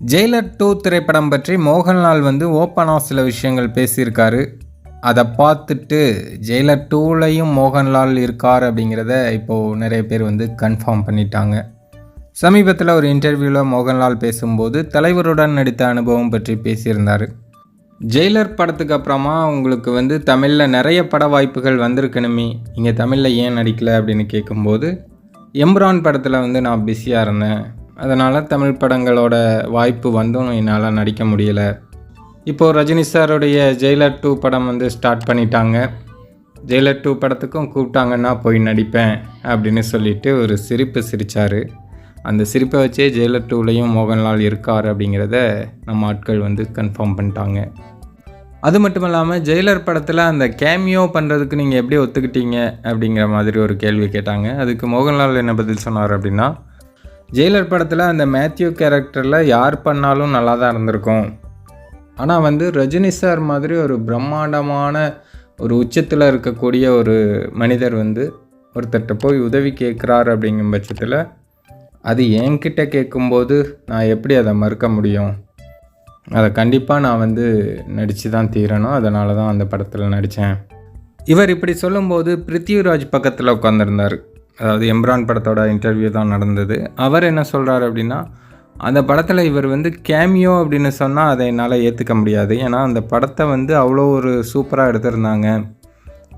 Jailer 2 திரைப்படம் பற்றி மோகன்லால் ஓப்பனாக சில விஷயங்கள் பேசியிருக்காரு. அதை பார்த்துட்டு ஜெயிலர் 2லையும் மோகன்லால் இருக்கார் அப்படிங்கிறத இப்போது நிறைய பேர் கன்ஃபார்ம் பண்ணிட்டாங்க. சமீபத்தில் ஒரு இன்டர்வியூவில் மோகன்லால் பேசும்போது தலைவருடன் நடித்த அனுபவம் பற்றி பேசியிருந்தார். ஜெயிலர் படத்துக்கு அப்புறமா உங்களுக்கு தமிழில் நிறைய பட வாய்ப்புகள் வந்திருக்கணுமே, நீங்கள் தமிழில் ஏன் நடிக்கலை அப்படின்னு கேட்கும்போது, எம்ரான் படத்தில் நான் பிஸியாக இருந்தேன், அதனால் தமிழ் படங்களோட வாய்ப்பு வந்தும் என்னால் நடிக்க முடியலை. இப்போது ரஜினி சாருடைய ஜெயிலர் 2 படம் ஸ்டார்ட் பண்ணிட்டாங்க. ஜெயிலர் 2 படத்துக்கும் கூப்பிட்டாங்கன்னா போய் நடிப்பேன் அப்படின்னு சொல்லிட்டு ஒரு சிரிப்பு சிரித்தார். அந்த சிரிப்பை வச்சே ஜெயிலர் 2லையும் மோகன்லால் இருக்கார் அப்படிங்கிறத நம்ம ஆட்கள் கன்ஃபார்ம் பண்ணிட்டாங்க. அது மட்டும் இல்லாமல் ஜெயிலர் படத்தில் அந்த கேமியோ பண்ணுறதுக்கு நீங்கள் எப்படி ஒத்துக்கிட்டீங்க அப்படிங்கிற மாதிரி ஒரு கேள்வி கேட்டாங்க. அதுக்கு மோகன்லால் என்ன பதில் சொன்னார் அப்படின்னா, ஜெயிலர் படத்தில் அந்த மேத்யூ கேரக்டரில் யார் பண்ணாலும் நல்லா தான் இருந்திருக்கும். ஆனால் ரஜினி சார் மாதிரி ஒரு பிரம்மாண்டமான ஒரு உச்சத்தில் இருக்கக்கூடிய ஒரு மனிதர் ஒருத்தர்கிட்ட போய் உதவி கேட்குறார் அப்படிங்கும் பட்சத்தில் அது என்கிட்ட கேட்கும்போது நான் எப்படி அதை மறுக்க முடியும்? அதை கண்டிப்பாக நான் நடித்து தான் தீரணும், அதனால தான் அந்த படத்தில் நடித்தேன். இவர் இப்படி சொல்லும்போது பிருத்திவிராஜ் பக்கத்தில் உட்காந்துருந்தார். அதாவது எம்ரான் படத்தோட இன்டர்வியூ தான் நடந்தது. அவர் என்ன சொல்கிறார் அப்படின்னா, அந்த படத்தில் இவர் கேமியோ அப்படின்னு சொன்னால் அதை என்னால் ஏற்றுக்க முடியாது. ஏன்னா அந்த படத்தை அவ்வளோ ஒரு சூப்பராக எடுத்திருந்தாங்க.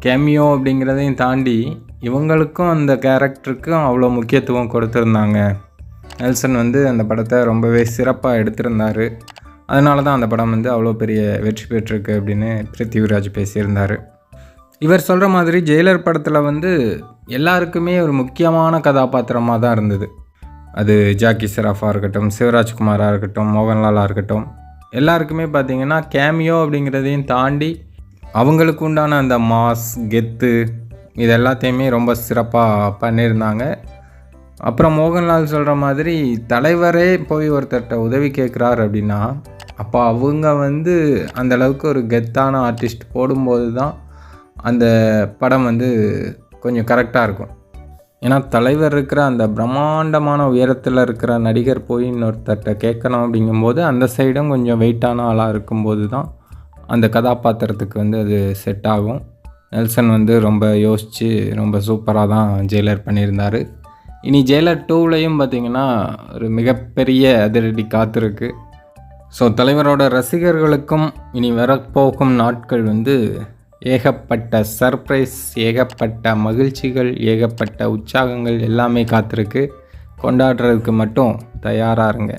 கேமியோ அப்படிங்கிறதையும் தாண்டி இவங்களுக்கும் அந்த கேரக்டருக்கும் அவ்வளோ முக்கியத்துவம் கொடுத்துருந்தாங்க. நெல்சன் அந்த படத்தை ரொம்பவே சிறப்பாக எடுத்திருந்தார். அதனால தான் அந்த படம் அவ்வளோ பெரிய வெற்றி பெற்றிருக்கு அப்படின்னு பிருத்திவிராஜ் பேசியிருந்தார். இவர் சொல்கிற மாதிரி ஜெயிலர் படத்தில் எல்லாருக்குமே ஒரு முக்கியமான கதாபாத்திரமாக தான் இருந்தது. அது ஜாக்கி ஷெராஃபாக இருக்கட்டும், சிவராஜ்குமாராக இருக்கட்டும், மோகன்லாலாக இருக்கட்டும், எல்லாருக்குமே பார்த்திங்கன்னா கேமியோ அப்படிங்கிறதையும் தாண்டி அவங்களுக்கு உண்டான அந்த மாஸ், கெத்து இது எல்லாத்தையுமே ரொம்ப சிறப்பாக பண்ணியிருந்தாங்க. அப்புறம் மோகன்லால் சொல்கிற மாதிரி தலைவரே போய் ஒருத்தர்கிட்ட உதவி கேட்குறாரு அப்படின்னா, அப்போ அவங்க அந்தளவுக்கு ஒரு கெத்தான ஆர்டிஸ்ட் போடும்போது தான் அந்த படம் கொஞ்சம் கரெக்டாக இருக்கும். ஏன்னா தலைவர் இருக்கிற அந்த பிரம்மாண்டமான உயரத்தில் இருக்கிற நடிகர் போய் இன்னொருத்தர்கிட்ட கேட்கணும் அப்படிங்கும்போது அந்த சைடும் கொஞ்சம் வெயிட்டான ஆளாக இருக்கும்போது தான் அந்த கதாபாத்திரத்துக்கு அது செட் ஆகும். நெல்சன் ரொம்ப யோசித்து ரொம்ப சூப்பராக தான் ஜெயிலர் பண்ணியிருந்தார். இனி ஜெயிலர் 2லையும் பார்த்திங்கன்னா ஒரு மிகப்பெரிய அதிரடி காத்திருக்கு. ஸோ தலைவரோட ரசிகர்களுக்கும் இனி வரப்போகும் நாட்கள் ஏகப்பட்ட சர்ப்ரைஸ், ஏகப்பட்ட மகிழ்ச்சிகள், ஏகப்பட்ட உற்சாகங்கள் எல்லாமே காத்திருக்கு. கொண்டாடுறதுக்கு மட்டும் தயாராக இருங்க.